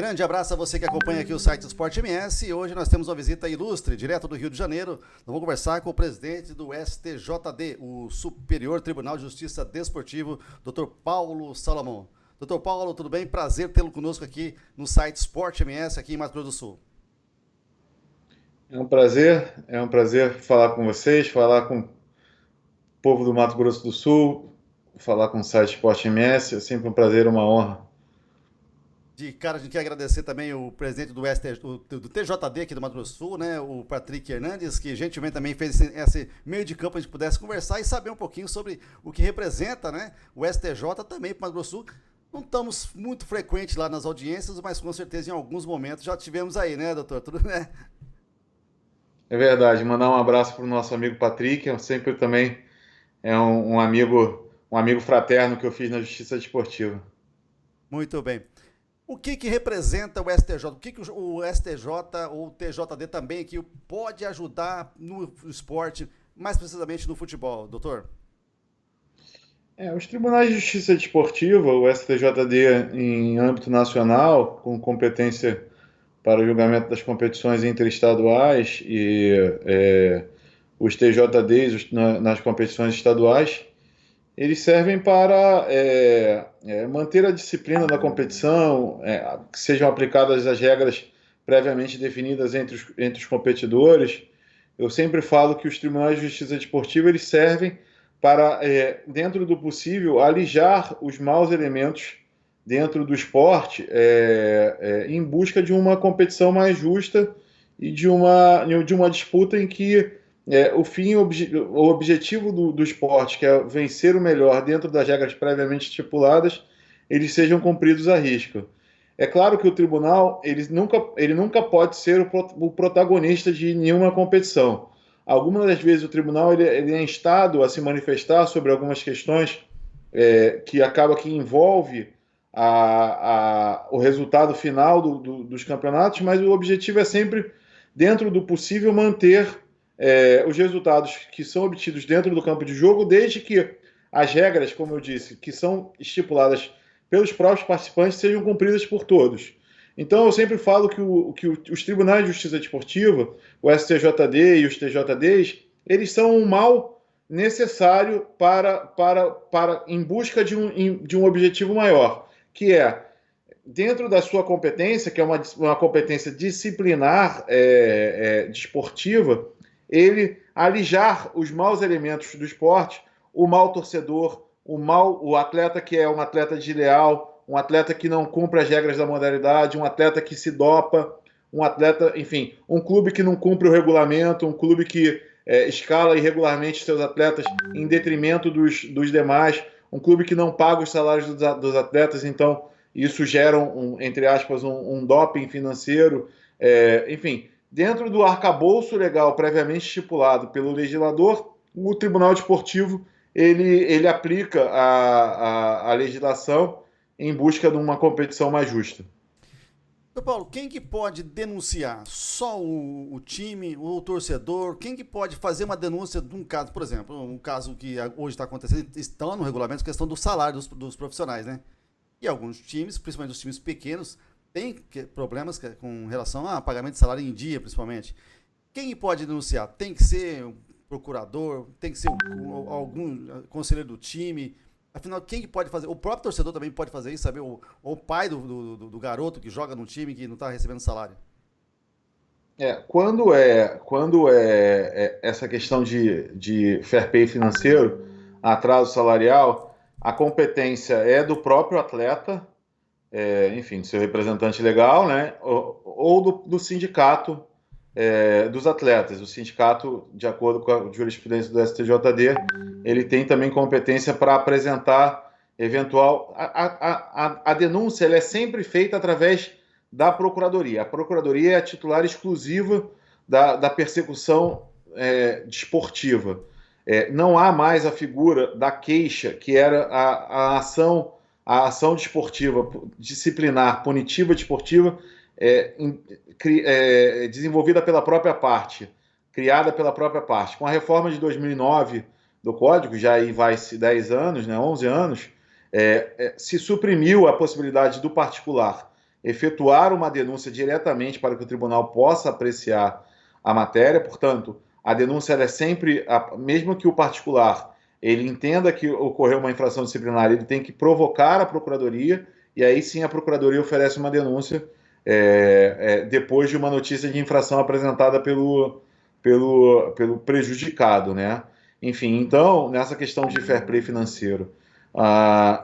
Grande abraço a você que acompanha aqui o site do Sport MS. E hoje nós temos uma visita ilustre, direto do Rio de Janeiro. Nós vamos conversar com o presidente do STJD, o Superior Tribunal de Justiça Desportivo, Dr. Paulo Salomão. Dr. Paulo, tudo bem? Prazer tê-lo conosco aqui no site Sport MS, aqui em Mato Grosso do Sul. É um prazer falar com vocês, falar com o povo do Mato Grosso do Sul, falar com o site Sport MS. É sempre um prazer, uma honra. De cara, a gente quer agradecer também o presidente do TJD aqui do Mato Grosso do Sul, né, o Patrick Hernandes, que gentilmente também fez esse meio de campo para a gente pudesse conversar e saber um pouquinho sobre o que representa, né, o STJ também para o Mato Grosso do Sul. Não estamos muito frequentes lá nas audiências, mas com certeza em alguns momentos já tivemos aí, né, doutor? Tudo, né? É verdade, mandar um abraço para o nosso amigo Patrick, sempre também é um amigo fraterno que eu fiz na Justiça Desportiva. Muito bem. O que representa o STJ? O que o STJ ou o TJD também que pode ajudar no esporte, mais precisamente no futebol, doutor? Os Tribunais de Justiça Desportiva, o STJD em âmbito nacional, com competência para o julgamento das competições interestaduais e os TJDs nas competições estaduais, eles servem para manter a disciplina da competição, que sejam aplicadas as regras previamente definidas entre os competidores. Eu sempre falo que os tribunais de justiça desportiva eles servem para, dentro do possível, alijar os maus elementos dentro do esporte em busca de uma competição mais justa e de uma disputa em que o objetivo do esporte, que é vencer o melhor dentro das regras previamente estipuladas, eles sejam cumpridos à risca. É claro que o tribunal ele nunca pode ser o protagonista de nenhuma competição. Algumas das vezes o tribunal ele é instado a se manifestar sobre algumas questões que acaba que envolve o resultado final dos campeonatos, mas o objetivo é sempre, dentro do possível, manter os resultados que são obtidos dentro do campo de jogo, desde que as regras, como eu disse, que são estipuladas pelos próprios participantes, sejam cumpridas por todos. Então, eu sempre falo que os tribunais de justiça desportiva, o STJD e os TJDs, eles são um mal necessário em busca de um objetivo maior, que é, dentro da sua competência, que é uma competência disciplinar desportiva, ele alijar os maus elementos do esporte, o mau torcedor, o atleta que é um atleta desleal, um atleta que não cumpre as regras da modalidade, um atleta que se dopa, um atleta, enfim, um clube que não cumpre o regulamento, um clube que escala irregularmente seus atletas em detrimento dos demais, um clube que não paga os salários dos atletas, então isso gera, entre aspas, um doping financeiro, enfim. Dentro do arcabouço legal previamente estipulado pelo legislador, o Tribunal Desportivo ele aplica a legislação em busca de uma competição mais justa. Então, Paulo, quem que pode denunciar? Só o time, o torcedor? Quem que pode fazer uma denúncia de um caso, por exemplo, um caso que hoje está acontecendo, está no regulamento, a questão do salário dos profissionais, né? E alguns times, principalmente os times pequenos, têm problemas com relação a pagamento de salário em dia, principalmente. Quem pode denunciar? Tem que ser um procurador, tem que ser algum conselheiro do time. Afinal, quem que pode fazer? O próprio torcedor também pode fazer isso, saber? Ou o pai do garoto que joga no time que não está recebendo salário. Quando é essa questão de fair play financeiro, atraso salarial, a competência é do próprio atleta, enfim, do seu representante legal, né? Ou do sindicato dos atletas. O sindicato, de acordo com a jurisprudência do STJD, ele tem também competência para apresentar eventual... A denúncia ela é sempre feita através da Procuradoria. A Procuradoria é a titular exclusiva da persecução desportiva. Não há mais a figura da queixa, que era a ação desportiva, disciplinar, punitiva desportiva, desenvolvida pela própria parte, criada pela própria parte. Com a reforma de 2009 do Código, já aí vai-se 10 anos, né, 11 anos, se suprimiu a possibilidade do particular efetuar uma denúncia diretamente para que o tribunal possa apreciar a matéria. Portanto, a denúncia ela é sempre, mesmo que o particular ele entenda que ocorreu uma infração disciplinar, ele tem que provocar a procuradoria, e aí sim a procuradoria oferece uma denúncia depois de uma notícia de infração apresentada pelo prejudicado, né? Enfim, então, nessa questão de fair play financeiro,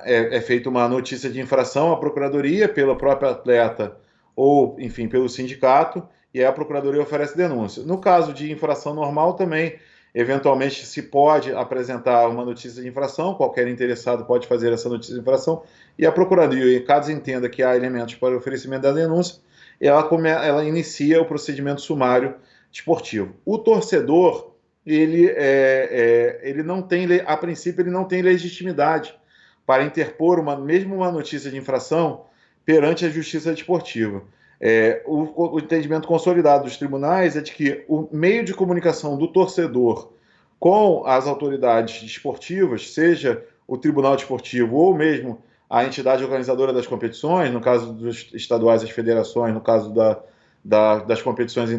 é feita uma notícia de infração à procuradoria pelo próprio atleta ou, enfim, pelo sindicato, e aí a procuradoria oferece denúncia. No caso de infração normal também, eventualmente se pode apresentar uma notícia de infração, qualquer interessado pode fazer essa notícia de infração, e a procuradoria, caso entenda que há elementos para o oferecimento da denúncia, ela inicia o procedimento sumário desportivo. O torcedor, ele não tem, a princípio, ele não tem legitimidade para interpor mesmo uma notícia de infração perante a justiça desportiva. O entendimento consolidado dos tribunais é de que o meio de comunicação do torcedor com as autoridades desportivas, seja o tribunal desportivo ou mesmo a entidade organizadora das competições, no caso dos estaduais, as federações, no caso das competições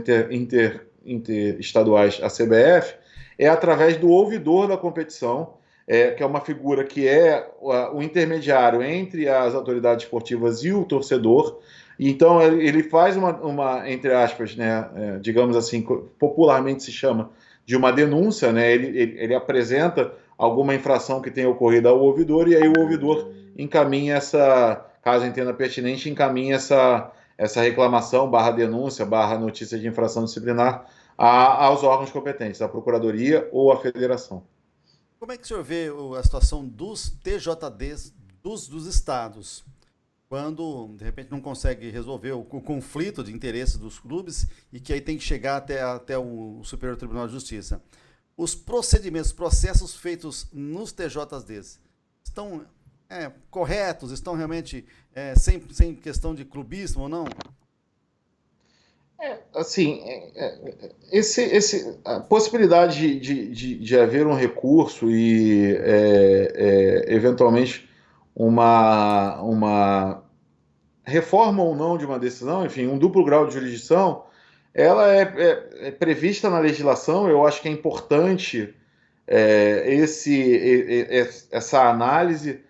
interestaduais, a CBF, é através do ouvidor da competição, que é uma figura que é o intermediário entre as autoridades esportivas e o torcedor. Então, ele faz uma entre aspas, né, digamos assim, popularmente se chama de uma denúncia, né, ele apresenta alguma infração que tenha ocorrido ao ouvidor, e aí o ouvidor encaminha caso entenda pertinente, encaminha essa reclamação, denúncia, notícia de infração disciplinar aos órgãos competentes, a Procuradoria ou a Federação. Como é que o senhor vê a situação dos TJDs dos estados? Quando, de repente, não consegue resolver o conflito de interesse dos clubes e que aí tem que chegar até o Superior Tribunal de Justiça. Os processos feitos nos TJDs estão corretos? Estão realmente sem questão de clubismo ou não? A possibilidade de haver um recurso e, eventualmente, uma reforma ou não de uma decisão, enfim, um duplo grau de jurisdição, ela é prevista na legislação. Eu acho que é importante essa análise.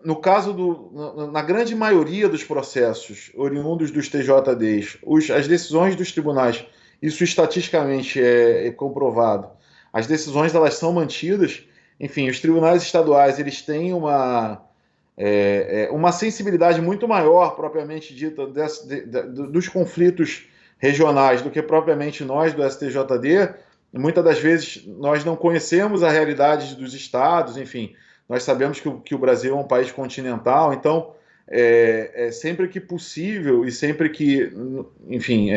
No caso na grande maioria dos processos oriundos dos TJDs, as decisões dos tribunais, isso estatisticamente é comprovado, as decisões elas são mantidas. Enfim, os tribunais estaduais eles têm uma sensibilidade muito maior, propriamente dita, dos conflitos regionais do que propriamente nós do STJD. Muitas das vezes nós não conhecemos a realidade dos estados, enfim. Nós sabemos que o Brasil é um país continental, então, sempre que possível e sempre que, enfim,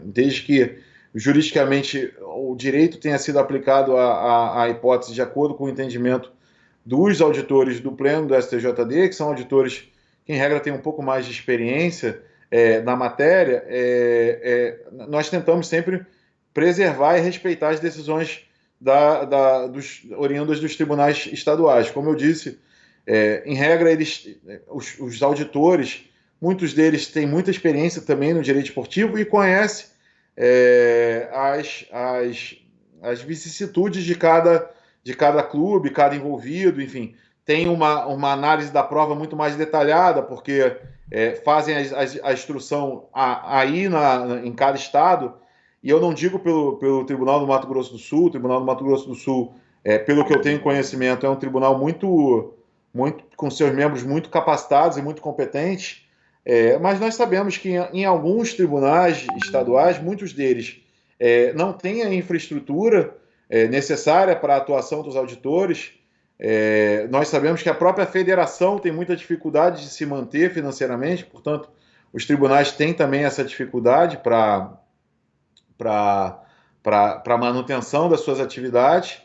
desde que juridicamente o direito tenha sido aplicado à hipótese de acordo com o entendimento dos auditores do Pleno do STJD, que são auditores que, em regra, têm um pouco mais de experiência na matéria, nós tentamos sempre preservar e respeitar as decisões oriundas dos tribunais estaduais. Como eu disse, em regra, os auditores, muitos deles têm muita experiência também no direito esportivo e conhecem as vicissitudes de cada clube, cada envolvido, enfim. Tem uma análise da prova muito mais detalhada, porque fazem a instrução aí em cada estado. E eu não digo pelo Tribunal do Mato Grosso do Sul. O Tribunal do Mato Grosso do Sul, pelo que eu tenho conhecimento, é um tribunal muito com seus membros muito capacitados e muito competentes. Mas nós sabemos que em alguns tribunais estaduais, muitos deles não têm a infraestrutura necessária para a atuação dos auditores. Nós sabemos que a própria federação tem muita dificuldade de se manter financeiramente, portanto, os tribunais têm também essa dificuldade para a manutenção das suas atividades.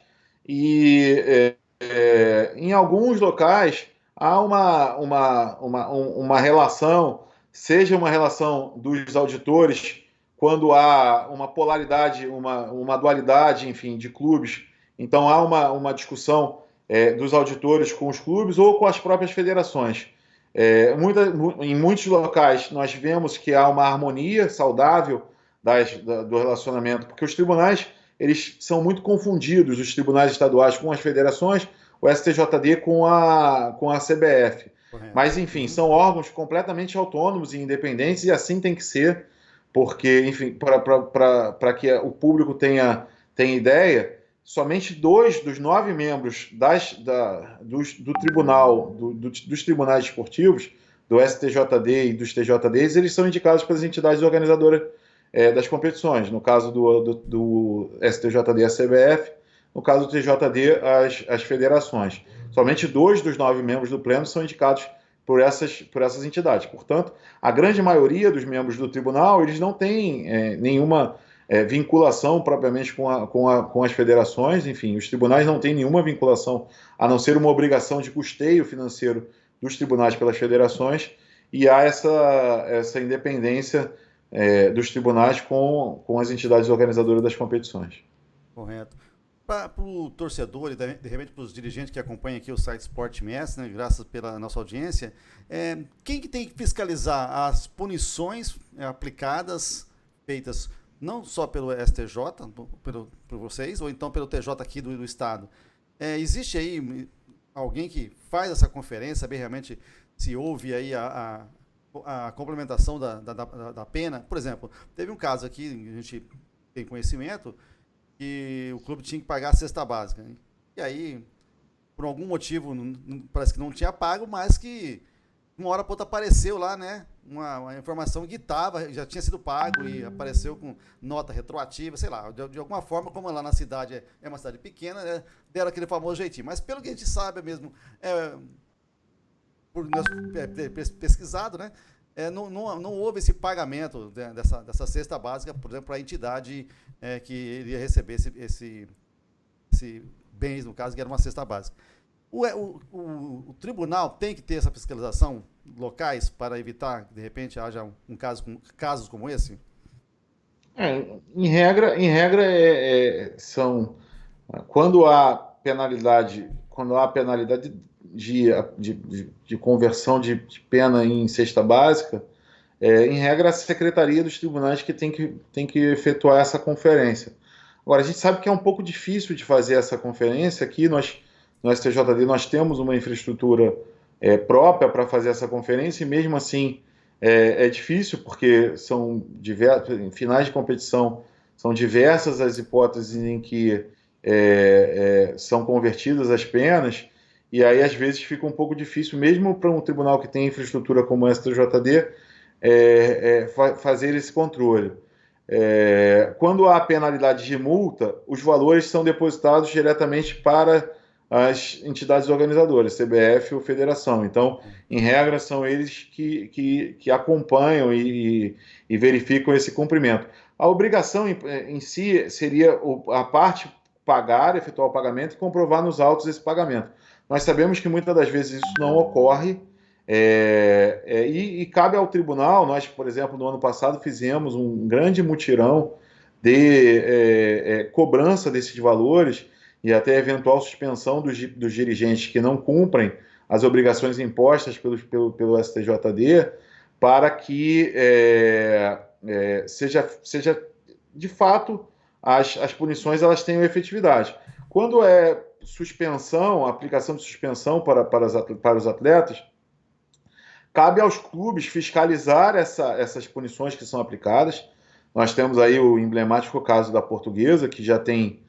E em alguns locais há uma relação, seja uma relação dos auditores quando há uma polaridade, uma dualidade, enfim, de clubes. Então há uma discussão dos auditores com os clubes ou com as próprias federações. Em muitos locais nós vemos que há uma harmonia saudável do relacionamento, porque os tribunais eles são muito confundidos, os tribunais estaduais com as federações, o STJD com a CBF. Correto. Mas, enfim, são órgãos completamente autônomos e independentes, e assim tem que ser, porque, enfim, para que o público tenha ideia, somente 2 dos 9 membros do tribunal, dos tribunais esportivos, do STJD e dos TJDs, eles são indicados pelas entidades organizadoras das competições. No caso do STJD, a CBF, no caso do TJD, as federações. Somente 2 dos 9 membros do pleno são indicados por essas entidades. Portanto, a grande maioria dos membros do tribunal, eles não têm nenhuma vinculação propriamente com as federações. Enfim, os tribunais não têm nenhuma vinculação, a não ser uma obrigação de custeio financeiro dos tribunais pelas federações, e há essa independência dos tribunais com as entidades organizadoras das competições. Correto. Para o torcedor e de repente para os dirigentes que acompanham aqui o site Sport MS, né, graças pela nossa audiência, quem que tem que fiscalizar as punições aplicadas, feitas não só pelo STJ, por vocês, ou então pelo TJ aqui do estado? Existe aí alguém que faz essa conferência, saber realmente se houve aí a complementação da pena? Por exemplo, teve um caso aqui, a gente tem conhecimento, que o clube tinha que pagar a cesta básica, né? E aí, por algum motivo, parece que não tinha pago, mas que uma hora para outra apareceu lá, né? Uma informação que já tinha sido pago e apareceu com nota retroativa, sei lá, de alguma forma, como lá na cidade é uma cidade pequena, né, deram aquele famoso jeitinho. Mas pelo que a gente sabe mesmo, por pesquisado, né? Não houve esse pagamento dessa cesta básica, por exemplo, para a entidade que iria receber esse bens, no caso, que era uma cesta básica. O tribunal tem que ter essa fiscalização locais para evitar que, de repente, haja casos como esse? Em regra, são quando há penalidade de conversão de pena em cesta básica, em regra, a secretaria dos tribunais que tem que efetuar essa conferência. Agora, a gente sabe que é um pouco difícil de fazer essa conferência. Aqui no STJD nós temos uma infraestrutura própria para fazer essa conferência, e mesmo assim é difícil, porque em finais de competição são diversas as hipóteses em que são convertidas as penas, e aí às vezes fica um pouco difícil, mesmo para um tribunal que tem infraestrutura como o STJD, fazer esse controle. Quando há penalidade de multa, os valores são depositados diretamente para as entidades organizadoras, CBF ou Federação. Então, em regra, são eles que acompanham e verificam esse cumprimento. A obrigação em si seria a parte pagar, efetuar o pagamento e comprovar nos autos esse pagamento. Nós sabemos que muitas das vezes isso não ocorre, e cabe ao tribunal. Nós, por exemplo, no ano passado fizemos um grande mutirão de cobrança desses valores e até eventual suspensão dos dirigentes que não cumprem as obrigações impostas pelo STJD, para que seja de fato as punições elas tenham efetividade. Quando é suspensão, aplicação de suspensão para os atletas, cabe aos clubes fiscalizar essas punições que são aplicadas. Nós temos aí o emblemático caso da Portuguesa, que já tem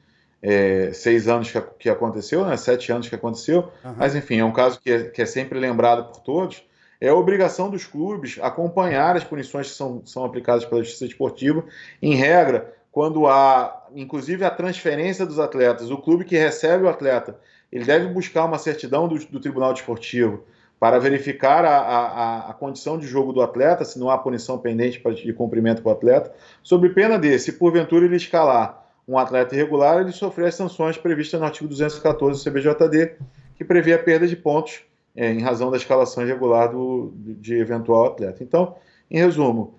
6 anos que aconteceu, né? 7 anos que aconteceu, mas enfim, é um caso que é sempre lembrado por todos. É a obrigação dos clubes acompanhar as punições que são aplicadas pela Justiça Esportiva. Em regra, quando há, inclusive, a transferência dos atletas, o clube que recebe o atleta, ele deve buscar uma certidão do Tribunal Desportivo para verificar a condição de jogo do atleta, se não há punição pendente de cumprimento com o atleta, sob pena de, se porventura ele escalar um atleta irregular, ele sofrer as sanções previstas no artigo 214 do CBJD, que prevê a perda de pontos em razão da escalação irregular de eventual atleta. Então, em resumo,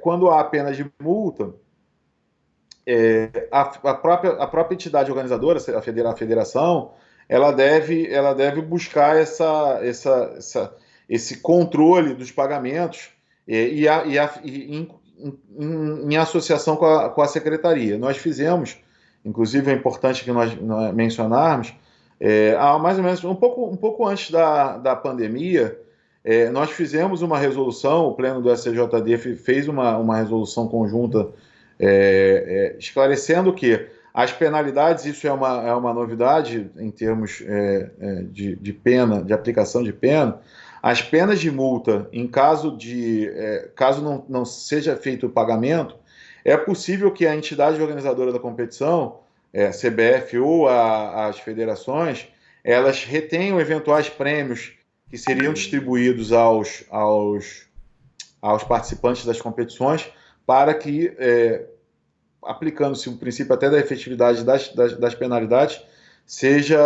quando há pena de multa, a própria entidade organizadora, a federação, ela deve buscar esse controle dos pagamentos em associação com a secretaria. Nós fizemos, inclusive é importante que nós mencionarmos, há mais ou menos um pouco antes da pandemia, nós fizemos uma resolução, o Pleno do STJD fez uma resolução conjunta esclarecendo que as penalidades, isso é uma novidade em termos de pena, de aplicação de pena, as penas de multa, em caso não seja feito o pagamento, é possível que a entidade organizadora da competição, CBF ou as federações, elas retenham eventuais prêmios que seriam distribuídos aos participantes das competições para que, aplicando-se o princípio até da efetividade das penalidades, seja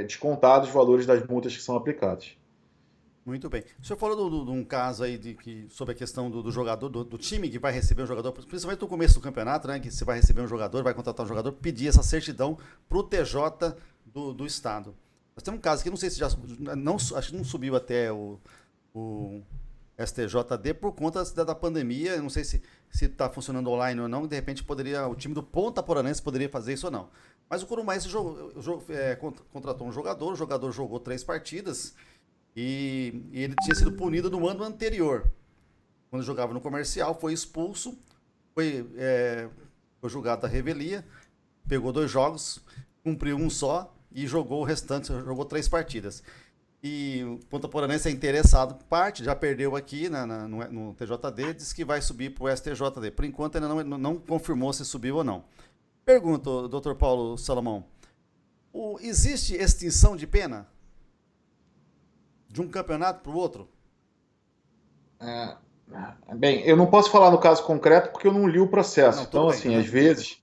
descontado os valores das multas que são aplicadas. Muito bem. O senhor falou de um caso aí sobre a questão do jogador, do time que vai receber um jogador, principalmente no começo do campeonato, né? Que você vai receber um jogador, vai contratar um jogador, pedir essa certidão para o TJ do Estado. Nós temos um caso aqui, não sei se acho que não subiu até o STJD por conta da pandemia. Eu não sei se está funcionando online ou não, de repente o time do Ponta Poranense poderia fazer isso ou não. Mas o Curumaense contratou um jogador, o jogador jogou 3 partidas. E ele tinha sido punido no ano anterior. Quando jogava no Comercial, foi expulso, foi julgado da revelia, pegou 2 jogos, cumpriu um só e jogou o restante, jogou 3 partidas. E o Ponta Poranense é interessado, já perdeu aqui no TJD, diz que vai subir para o STJD. Por enquanto ainda não confirmou se subiu ou não. Pergunto, Dr. Paulo Salomão, existe extinção de pena? De um campeonato para o outro? Bem, eu não posso falar no caso concreto porque eu não li o processo. Então, bem, assim, às vezes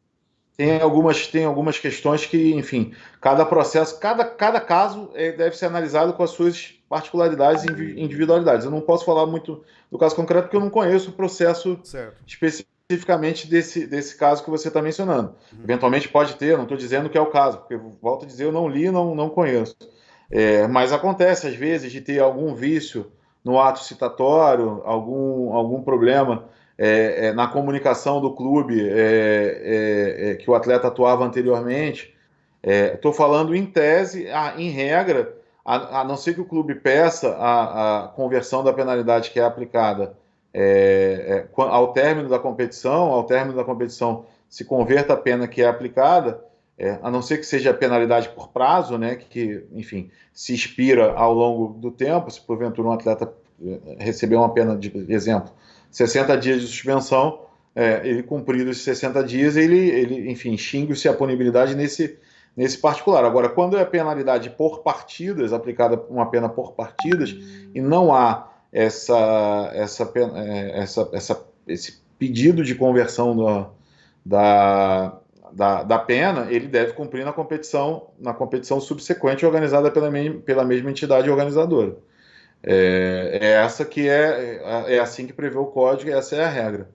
tem algumas questões que, enfim, cada processo, cada caso deve ser analisado com as suas particularidades e individualidades. Eu não posso falar muito do caso concreto porque eu não conheço o processo especificamente desse caso que você está mencionando. Eventualmente pode ter, não estou dizendo que é o caso, porque, volto a dizer, eu não li, não conheço. Mas acontece, às vezes, de ter algum vício no ato citatório, algum problema na comunicação do clube que o atleta atuava anteriormente. Estou falando em tese, em regra, a não ser que o clube peça a conversão da penalidade que é aplicada ao término da competição se converta a pena que é aplicada, a não ser que seja penalidade por prazo, né, que, enfim, se expira ao longo do tempo. Se porventura um atleta receber uma pena, de exemplo, 60 dias de suspensão, ele cumprido esses 60 dias, ele enfim, extingue-se a punibilidade nesse particular. Agora, quando é penalidade por partidas, aplicada uma pena por partidas, e não há esse pedido de conversão da pena, ele deve cumprir na competição subsequente organizada pela mesma entidade organizadora. É assim que prevê o código, e essa é a regra.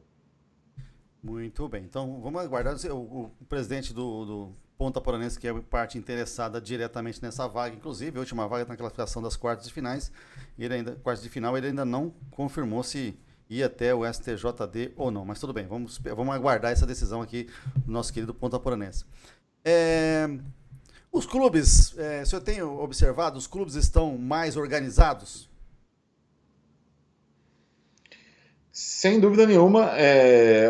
Muito bem. Então, vamos aguardar. O presidente do Ponta Poranense, que é parte interessada diretamente nessa vaga, inclusive, a última vaga na classificação das quartas de finais, quartas de final, ele ainda não confirmou se ir até o STJD ou não, mas tudo bem, vamos aguardar essa decisão aqui do nosso querido Ponta Poranense. Os clubes, se eu tenho observado, os clubes estão mais organizados? Sem dúvida nenhuma,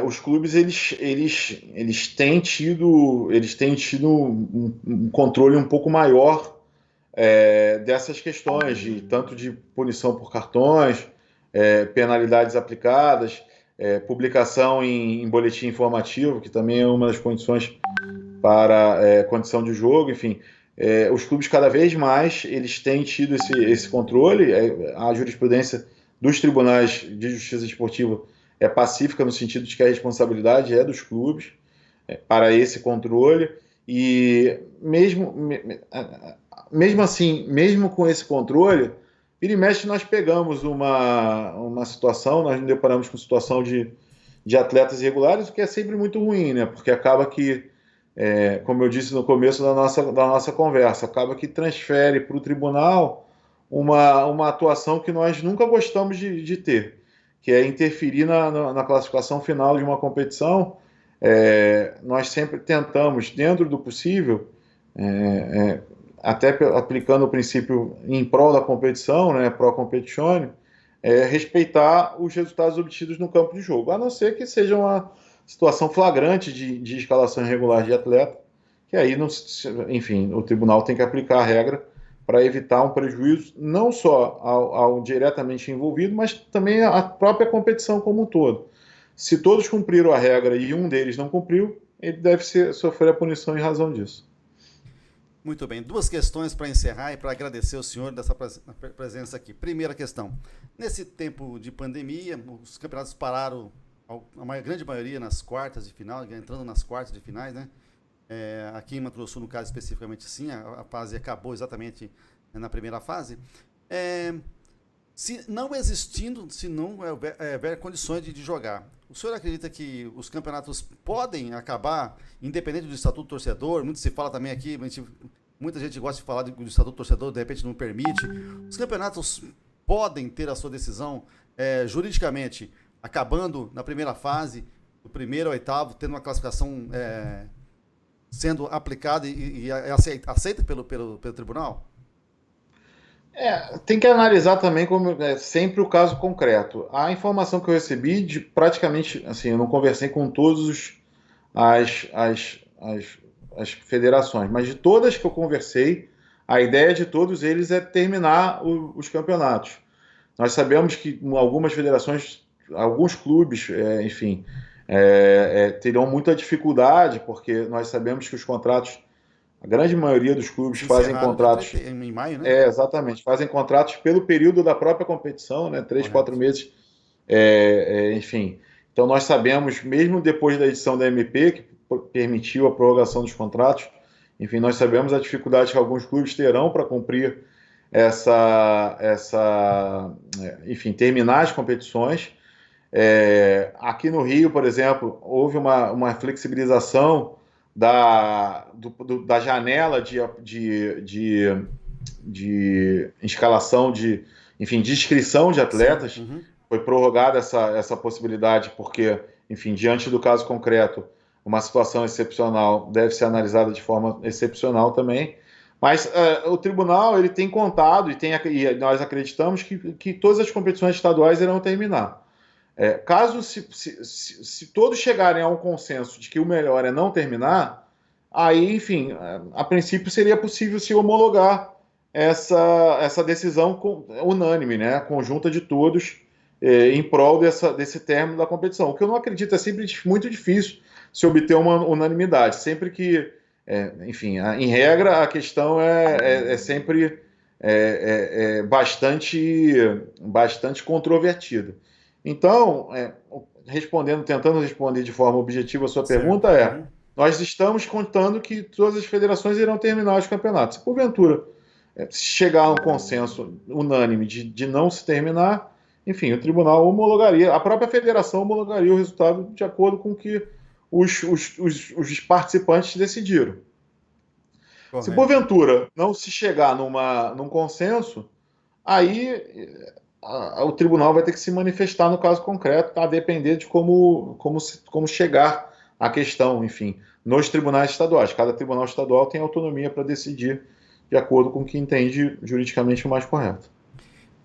os clubes eles têm tido um controle um pouco maior dessas questões, tanto de punição por cartões, penalidades aplicadas, publicação em boletim informativo, que também é uma das condições para condição de jogo, enfim. Os clubes cada vez mais eles têm tido esse controle. A jurisprudência dos tribunais de justiça esportiva é pacífica no sentido de que a responsabilidade é dos clubes para esse controle, e mesmo assim, mesmo com esse controle, vira e mexe nós pegamos uma situação, nós nos deparamos com situação de atletas irregulares, o que é sempre muito ruim, né? Porque acaba que, como eu disse no começo da nossa conversa, acaba que transfere para o tribunal uma atuação que nós nunca gostamos de ter, que é interferir na classificação final de uma competição. Nós sempre tentamos, dentro do possível, é, é, até aplicando o princípio em prol da competição, né, pro competizione, respeitar os resultados obtidos no campo de jogo, a não ser que seja uma situação flagrante de escalação irregular de atleta, que aí, não, enfim, o tribunal tem que aplicar a regra para evitar um prejuízo não só ao diretamente envolvido, mas também à própria competição como um todo. Se todos cumpriram a regra e um deles não cumpriu, ele deve sofrer a punição em razão disso. Muito bem, duas questões para encerrar e para agradecer ao senhor dessa presença aqui. Primeira questão, nesse tempo de pandemia, os campeonatos pararam, a grande maioria nas quartas de final, entrando nas quartas de finais, né? Aqui em Mato Grosso, no caso especificamente, sim, a fase acabou exatamente na primeira fase. Se não existindo, se não houver condições de jogar, o senhor acredita que os campeonatos podem acabar, independente do estatuto do torcedor? Muito se fala também aqui, muita gente gosta de falar do estatuto do torcedor, de repente não permite. Os campeonatos podem ter a sua decisão juridicamente, acabando na primeira fase, do primeiro ao oitavo, tendo uma classificação sendo aplicada e aceita pelo tribunal? Tem que analisar também como sempre o caso concreto. A informação que eu recebi de praticamente, assim, eu não conversei com todas as federações, mas de todas que eu conversei, a ideia de todos eles é terminar os campeonatos. Nós sabemos que algumas federações, alguns clubes, enfim, terão muita dificuldade, porque nós sabemos que os contratos, a grande maioria dos clubes fazem contratos em maio, né? Exatamente, fazem contratos pelo período da própria competição, né? 3, 4 meses, enfim. Então nós sabemos, mesmo depois da edição da MP, que permitiu a prorrogação dos contratos, enfim, nós sabemos a dificuldade que alguns clubes terão para cumprir enfim, terminar as competições. Aqui no Rio, por exemplo, houve uma flexibilização da janela de escalação, enfim, de inscrição de atletas. Uhum. Foi prorrogada essa possibilidade porque, enfim, diante do caso concreto, uma situação excepcional deve ser analisada de forma excepcional também. Mas o tribunal ele tem contado e nós acreditamos que todas as competições estaduais irão terminar. Caso se todos chegarem a um consenso de que o melhor é não terminar, aí, enfim, a princípio seria possível se homologar essa decisão unânime, né, conjunta de todos, em prol desse término da competição. O que eu não acredito, é sempre muito difícil se obter uma unanimidade. Sempre que, enfim, em regra, a questão é sempre bastante controvertida. Então, tentando responder de forma objetiva a sua pergunta, nós estamos contando que todas as federações irão terminar os campeonatos. Se porventura chegar a um consenso unânime de não se terminar, enfim, o tribunal homologaria, a própria federação homologaria o resultado de acordo com o que os participantes decidiram. Correto. Se porventura não se chegar num consenso, aí o tribunal vai ter que se manifestar no caso concreto, a depender de como chegar a questão, enfim, nos tribunais estaduais. Cada tribunal estadual tem autonomia para decidir de acordo com o que entende juridicamente o mais correto.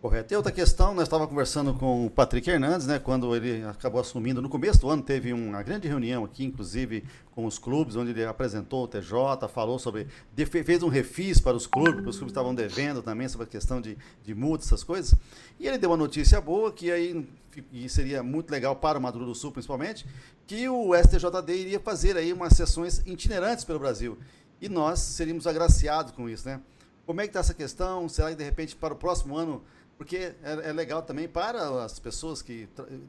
Correto. E outra questão, nós estávamos conversando com o Patrick Hernandes, né, quando ele acabou assumindo, no começo do ano, teve uma grande reunião aqui, inclusive com os clubes, onde ele apresentou o TJ, falou sobre, fez um refis para os clubes, porque os clubes estavam devendo também sobre a questão de multas, essas coisas, e ele deu uma notícia boa, que aí e seria muito legal para o Mato Grosso do Sul, principalmente, que o STJD iria fazer aí umas sessões itinerantes pelo Brasil, e nós seríamos agraciados com isso, né? Como é que está essa questão? Será que, de repente, para o próximo ano, porque é legal também para as pessoas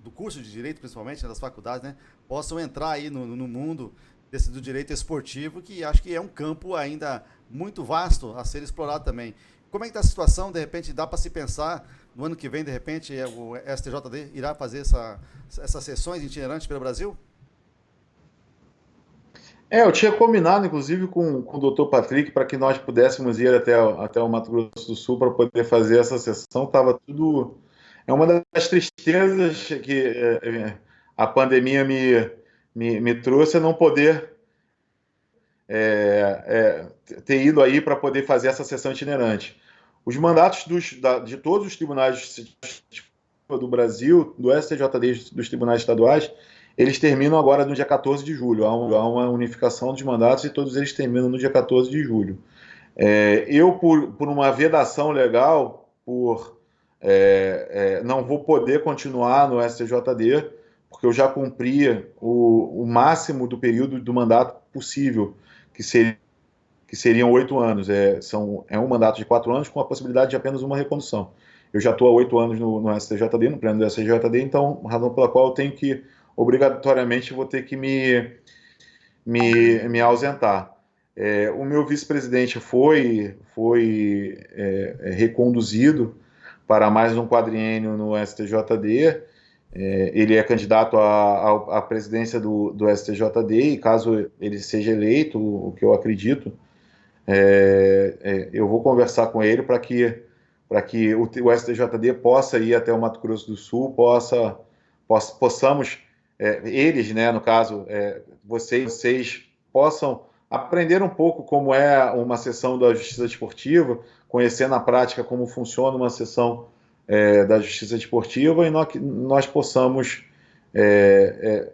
do curso de Direito, principalmente, né, das faculdades, né, possam entrar aí no mundo do direito esportivo, que acho que é um campo ainda muito vasto a ser explorado também. Como é que está a situação? De repente, dá para se pensar, no ano que vem, de repente, o STJD irá fazer essas sessões itinerantes pelo Brasil? Eu tinha combinado, inclusive, com o doutor Patrick para que nós pudéssemos ir até o Mato Grosso do Sul para poder fazer essa sessão. Estava tudo. É uma das tristezas que a pandemia me trouxe, é não poder ter ido aí para poder fazer essa sessão itinerante. Os mandatos de todos os tribunais do Brasil, do STJD, dos tribunais estaduais, eles terminam agora no dia 14 de julho. Há uma unificação dos mandatos e todos eles terminam no dia 14 de julho. Por uma vedação legal, não vou poder continuar no STJD, porque eu já cumpria o máximo do período do mandato possível, que seriam 8 anos. É um mandato de 4 anos com a possibilidade de apenas uma recondução. Eu já estou há 8 anos no STJD, no pleno do STJD, então, razão pela qual eu tenho que, obrigatoriamente, vou ter que me ausentar. O meu vice-presidente foi reconduzido para mais um quadriênio no STJD. Ele é candidato à presidência do STJD e caso ele seja eleito, o que eu acredito, eu vou conversar com ele para que o STJD possa ir até o Mato Grosso do Sul, possamos, eles, né, no caso, vocês possam aprender um pouco como é uma sessão da Justiça Desportiva, conhecer na prática como funciona uma sessão da Justiça Desportiva e nós possamos,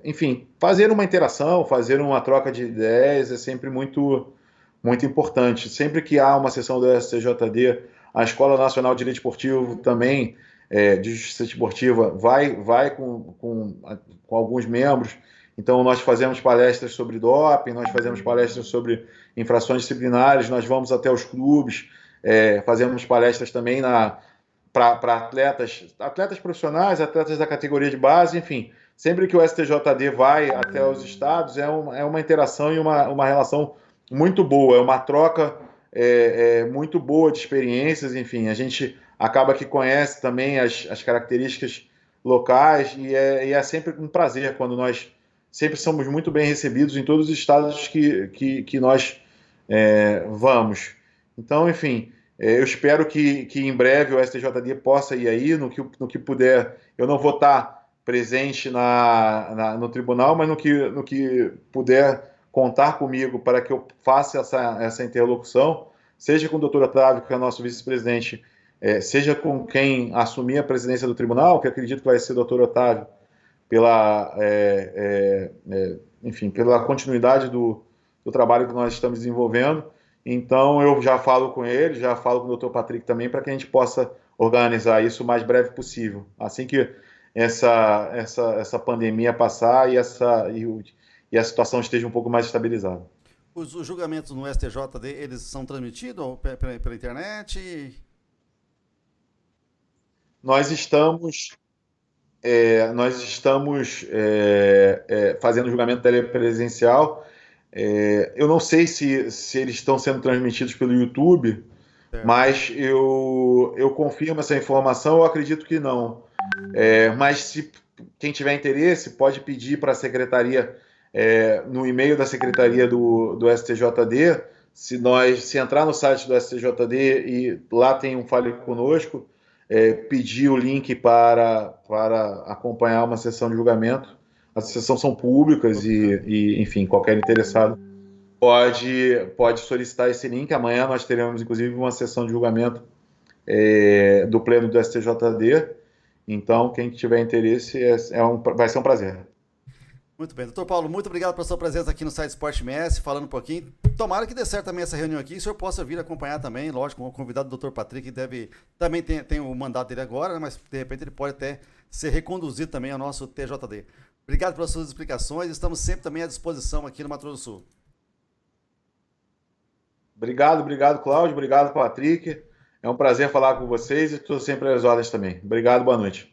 enfim, fazer uma interação, fazer uma troca de ideias é sempre muito importante. Sempre que há uma sessão do STJD, a Escola Nacional de Direito Esportivo também, de Justiça Desportiva, vai com alguns membros. Então, nós fazemos palestras sobre doping, nós fazemos palestras sobre infrações disciplinares, nós vamos até os clubes, fazemos palestras também para atletas profissionais, atletas da categoria de base, enfim. Sempre que o STJD vai até os estados, é uma interação e uma relação muito boa, é uma troca muito boa de experiências, enfim, a gente acaba que conhece também as características locais e é sempre um prazer quando nós sempre somos muito bem recebidos em todos os estados que nós vamos. Então, enfim, eu espero que em breve o STJD possa ir aí, no que puder. Eu não vou estar presente no tribunal, mas no que puder contar comigo para que eu faça essa interlocução, seja com o doutor Otávio, que é o nosso vice-presidente, seja com quem assumir a presidência do tribunal, que acredito que vai ser o doutor Otávio, enfim, pela continuidade do trabalho que nós estamos desenvolvendo. Então, eu já falo com ele, já falo com o doutor Patrick também, para que a gente possa organizar isso o mais breve possível. Assim que essa pandemia passar e a situação esteja um pouco mais estabilizada. Os julgamentos no STJD, eles são transmitidos pela internet? Nós estamos, fazendo julgamento telepresencial. Eu não sei se eles estão sendo transmitidos pelo YouTube, Certo. mas eu confirmo essa informação, eu acredito que não. Mas se quem tiver interesse pode pedir para a secretaria, no e-mail da secretaria do STJD, se entrar no site do STJD e lá tem um Fale Conosco, pedir o link para acompanhar uma sessão de julgamento. As sessões são públicas enfim, qualquer interessado pode solicitar esse link. Amanhã nós teremos, inclusive, uma sessão de julgamento do Pleno do STJD. Então, quem tiver interesse, vai ser um prazer. Muito bem. Doutor Paulo, muito obrigado pela sua presença aqui no site Esporte MS, falando um pouquinho. Tomara que dê certo também essa reunião aqui, e o senhor possa vir acompanhar também, lógico, com o convidado do doutor Patrick, que também tem o mandato dele agora, né, mas de repente ele pode até ser reconduzido também ao nosso TJD. Obrigado pelas suas explicações, estamos sempre também à disposição aqui no Mato Grosso do Sul. Obrigado, Cláudio. Obrigado, Patrick. É um prazer falar com vocês e estou sempre às ordens também. Obrigado, boa noite.